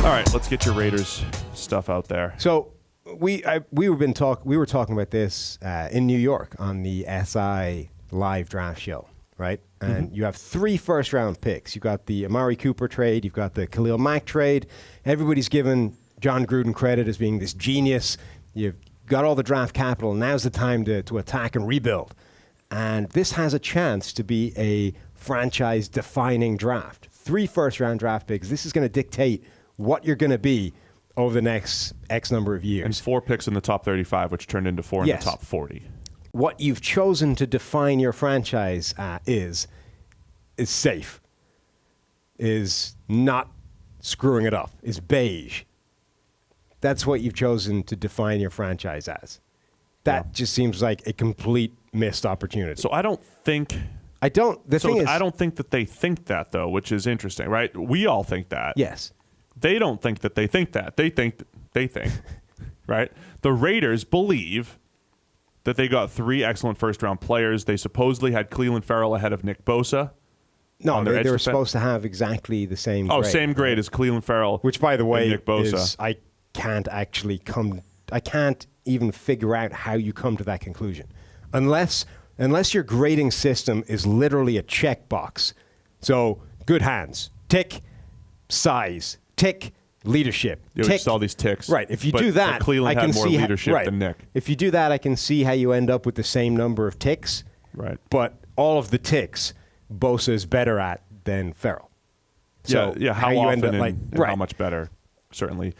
All right, let's get your Raiders stuff out there. So we were talking about this in New York on the SI live draft show, right? And you have 3 first-round picks. You've got the Amari Cooper trade. You've got the Khalil Mack trade. Everybody's given John Gruden credit as being this genius. You've got all the draft capital. Now's the time to attack and rebuild. And this has a chance to be a franchise-defining draft. 3 first-round draft picks. This is going to dictate what you're going to be over the next X number of years. And 4 picks in the top 35, which turned into 4 in the top 40. What you've chosen to define your franchise is safe, is not screwing it up, is beige. That's what you've chosen to define your franchise as. That just seems like a complete missed opportunity. So I don't think that they think that, though, which is interesting, right? We all think that. Yes. They don't think that they think that. They think, right? The Raiders believe that they got 3 excellent first-round players. They supposedly had Cleveland Farrell ahead of Nick Bosa. No, they were supposed to have exactly the same grade. Oh, same grade as Cleveland Farrell. Which, by the way, Nick Bosa. I can't even figure out how you come to that conclusion. Unless your grading system is literally a checkbox. So, good hands, tick, size, tick, leadership. Tick. All these ticks. Right. If you do that, Cleveland had more leadership than Nick. If you do that, I can see how you end up with the same number of ticks. Right. But all of the ticks, Bosa is better at than Farrell. So how often and how much better certainly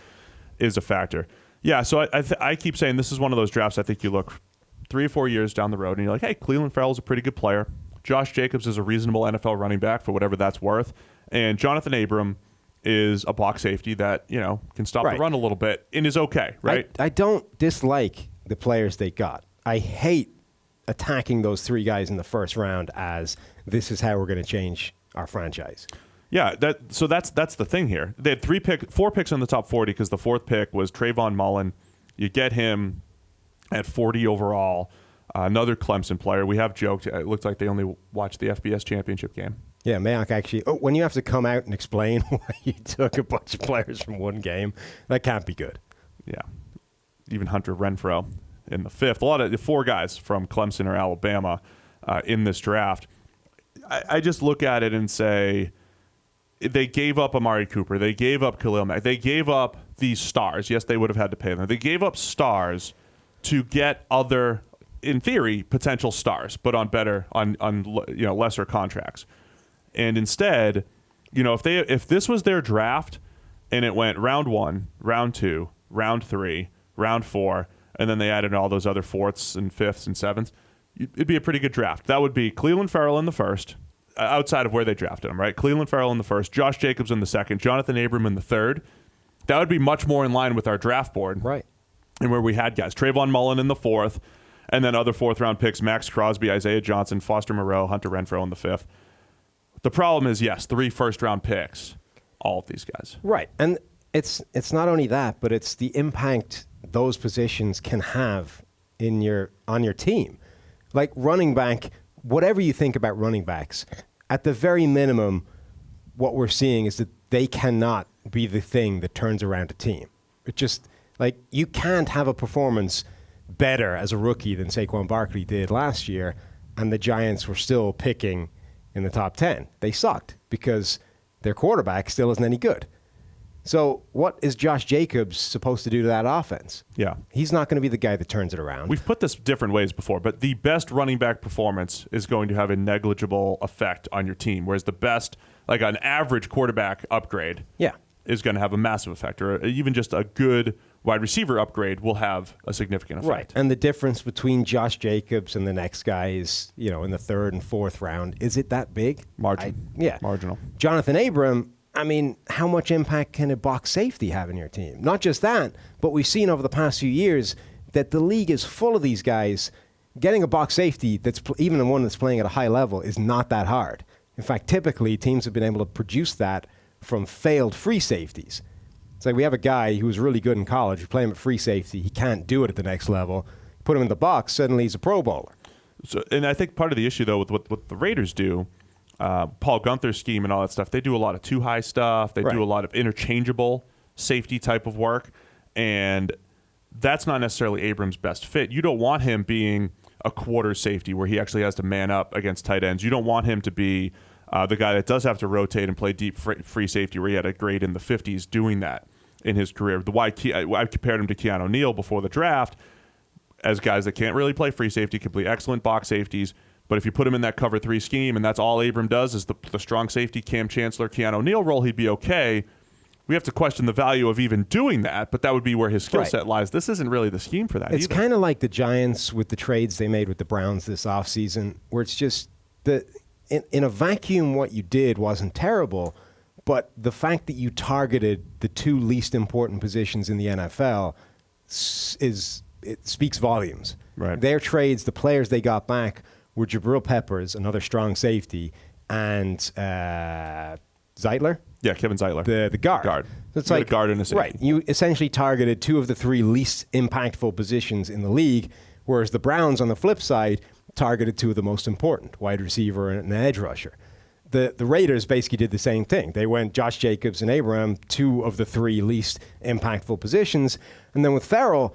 is a factor. Yeah, so I keep saying this is one of those drafts I think you look 3 or 4 years down the road and you're like, hey, Cleveland Farrell is a pretty good player. Josh Jacobs is a reasonable NFL running back for whatever that's worth. And Jonathan Abram is a box safety that, can stop the run a little bit and is okay, right? I don't dislike the players they got. I hate attacking those 3 guys in the first round as this is how we're going to change our franchise. Yeah, that's the thing here. They had 4 picks in the top 40 because the 4th pick was Trayvon Mullen. You get him at 40 overall. Another Clemson player. We have joked. It looked like they only watched the FBS championship game. Yeah, Mayock actually. Oh, when you have to come out and explain why you took a bunch of players from one game, that can't be good. Yeah, even Hunter Renfrow in the 5th. A lot of 4 guys from Clemson or Alabama in this draft. I just look at it and say they gave up Amari Cooper. They gave up Khalil Mack. They gave up these stars. Yes, they would have had to pay them. They gave up stars to get other, in theory, potential stars, but on lesser contracts. And instead, if this was their draft and it went round 1, round 2, round 3, round 4, and then they added all those other 4ths and 5ths and 7ths, it'd be a pretty good draft. That would be Cleveland Farrell in the 1st, outside of where they drafted him, right? Cleveland Farrell in the 1st, Josh Jacobs in the 2nd, Jonathan Abram in the 3rd. That would be much more in line with our draft board. Right. And where we had guys. Trayvon Mullen in the 4th, and then other 4th-round picks, Max Crosby, Isaiah Johnson, Foster Moreau, Hunter Renfrow in the 5th. The problem is, yes, 3 first-round picks, all of these guys. Right. And it's not only that, but it's the impact those positions can have on your team. Like running back, whatever you think about running backs, at the very minimum, what we're seeing is that they cannot be the thing that turns around a team. It just, you can't have a performance better as a rookie than Saquon Barkley did last year, and the Giants were still picking in the top 10. They sucked because their quarterback still isn't any good. So what is Josh Jacobs supposed to do to that offense? Yeah. He's not going to be the guy that turns it around. We've put this different ways before, but the best running back performance is going to have a negligible effect on your team, whereas the best, an average quarterback upgrade is going to have a massive effect, or even just a good wide receiver upgrade will have a significant effect. Right. And the difference between Josh Jacobs and the next guy is, in the 3rd and 4th round, is it that big? Marginal. Jonathan Abram, how much impact can a box safety have in your team? Not just that, but we've seen over the past few years that the league is full of these guys. Getting a box safety that's even one that's playing at a high level is not that hard. In fact, typically teams have been able to produce that from failed free safeties. It's like we have a guy who was really good in college. You play him at free safety. He can't do it at the next level. Put him in the box, suddenly he's a Pro Bowler. So, and I think part of the issue, though, with what the Raiders do, Paul Gunther's scheme and all that stuff, they do a lot of too-high stuff. They do a lot of interchangeable safety type of work, and that's not necessarily Abrams' best fit. You don't want him being a quarter safety where he actually has to man up against tight ends. You don't want him to be the guy that does have to rotate and play deep free safety where he had a grade in the 50s doing that in his career. I compared him to Keanu Neal before the draft as guys that can't really play free safety, can play excellent box safeties, but if you put him in that cover 3 scheme and that's all Abram does is the strong safety, Cam Chancellor, Keanu Neal role, he'd be okay. We have to question the value of even doing that, but that would be where his skill set lies. This isn't really the scheme for that It's either. kind of like the Giants with the trades they made with the Browns this offseason, where it's just in a vacuum what you did wasn't terrible, but the fact that you targeted the 2 least important positions in the NFL it speaks volumes. Right. Their trades, the players they got back were Jabril Peppers, another strong safety, and Zeitler? Yeah, Kevin Zeitler. The guard. So it's like a guard and a safety. Right. You essentially targeted 2 of the 3 least impactful positions in the league, whereas the Browns, on the flip side, targeted 2 of the most important, wide receiver and an edge rusher. The Raiders basically did the same thing. They went Josh Jacobs and Abraham, 2 of the 3 least impactful positions. And then with Farrell,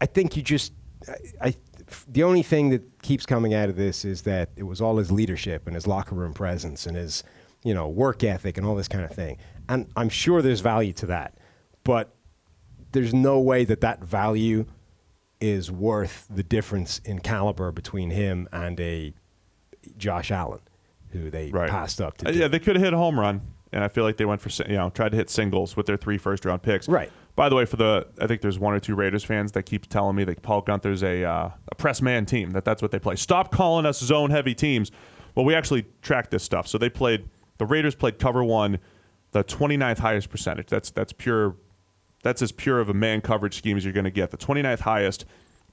I think the only thing that keeps coming out of this is that it was all his leadership and his locker room presence and his work ethic and all this kind of thing. And I'm sure there's value to that. But there's no way that value is worth the difference in caliber between him and a Josh Allen, who they passed up to. Yeah, they could have hit a home run, and I feel like they went for tried to hit singles with their 3 first-round picks. Right. By the way, I think there's 1 or 2 Raiders fans that keep telling me that Paul Gunther's a press man team, that's what they play. Stop calling us zone-heavy teams. Well, we actually tracked this stuff. So the Raiders played cover 1, the 29th highest percentage. That's pure. That's as pure of a man coverage scheme as you're going to get. The 29th highest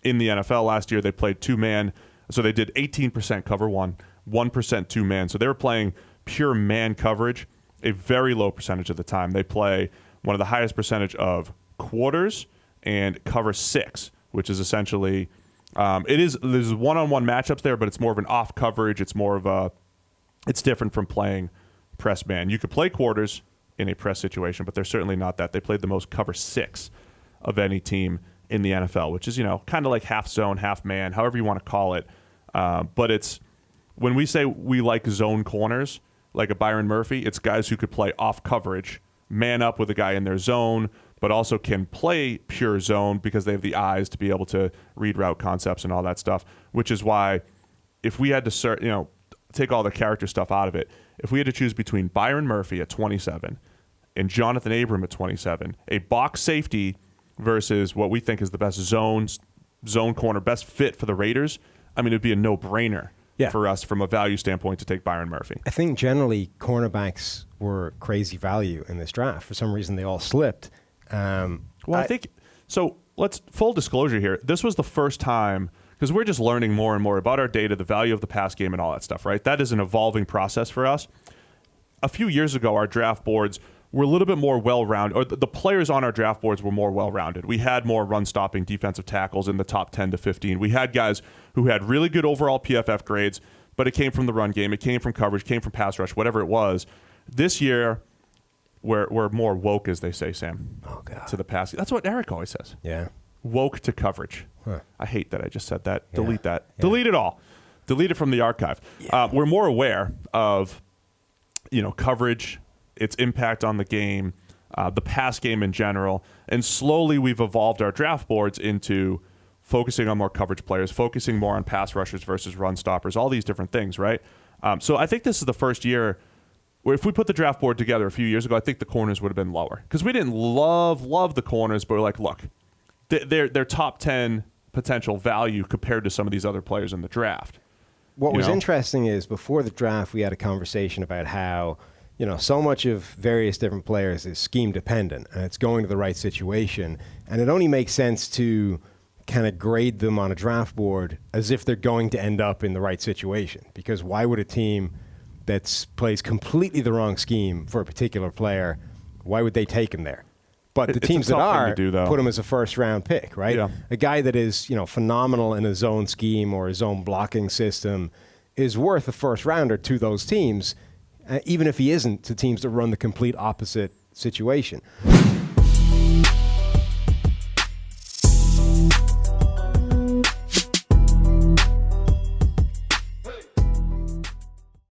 in the NFL last year. They played 2-man. So they did 18% cover 1, 1% 2-man. So they were playing pure man coverage a very low percentage of the time. They play one of the highest percentage of quarters and cover 6, which is essentially there's one-on-one matchups there, but it's more of an off coverage. It's different from playing press man. You could play quarters in a press situation, but they're certainly not that. They played the most cover 6 of any team in the NFL, which is kind of like half zone, half man, however you want to call it. But it's when we say we like zone corners, like a Byron Murphy, it's guys who could play off coverage, man up with a guy in their zone, but also can play pure zone because they have the eyes to be able to read route concepts and all that stuff, which is why if we had to take all the character stuff out of it, if we had to choose between Byron Murphy at 27 and Jonathan Abram at 27, a box safety versus what we think is the best zone corner, best fit for the Raiders, I mean, it'd be a no-brainer for us from a value standpoint to take Byron Murphy. I think generally cornerbacks were crazy value in this draft. For some reason, they all slipped. I think so. Let's full disclosure here. This was the first time, because we're just learning more and more about our data, the value of the pass game and all that stuff, right? That is an evolving process for us. A few years ago, our draft boards were a little bit more well-rounded, or the players on our draft boards were more well-rounded. We had more run-stopping defensive tackles in the top 10 to 15. We had guys who had really good overall PFF grades, but it came from the run game, it came from coverage, came from pass rush, whatever it was. This year, we're more woke, as they say, Sam, to the pass. That's what Eric always says. Yeah. Woke to coverage. Huh. I hate that I just said that. Yeah. Delete that. Yeah. Delete it all. Delete it from the archive. Yeah. We're more aware of, coverage, its impact on the game, the pass game in general, and slowly we've evolved our draft boards into focusing on more coverage players, focusing more on pass rushers versus run stoppers, all these different things, right? So I think this is the first year where if we put the draft board together a few years ago, I think the corners would have been lower because we didn't love the corners, but we're like, look, they're top 10 potential value compared to some of these other players in the draft. What was interesting is before the draft, we had a conversation about how so much of various different players is scheme dependent and it's going to the right situation. And it only makes sense to kind of grade them on a draft board as if they're going to end up in the right situation. Because why would a team that plays completely the wrong scheme for a particular player, why would they take him there? But the teams that are put him as a first-round pick, right? Yeah. A guy that is phenomenal in a zone scheme or a zone blocking system is worth a first-rounder to those teams, even if he isn't to teams that run the complete opposite situation.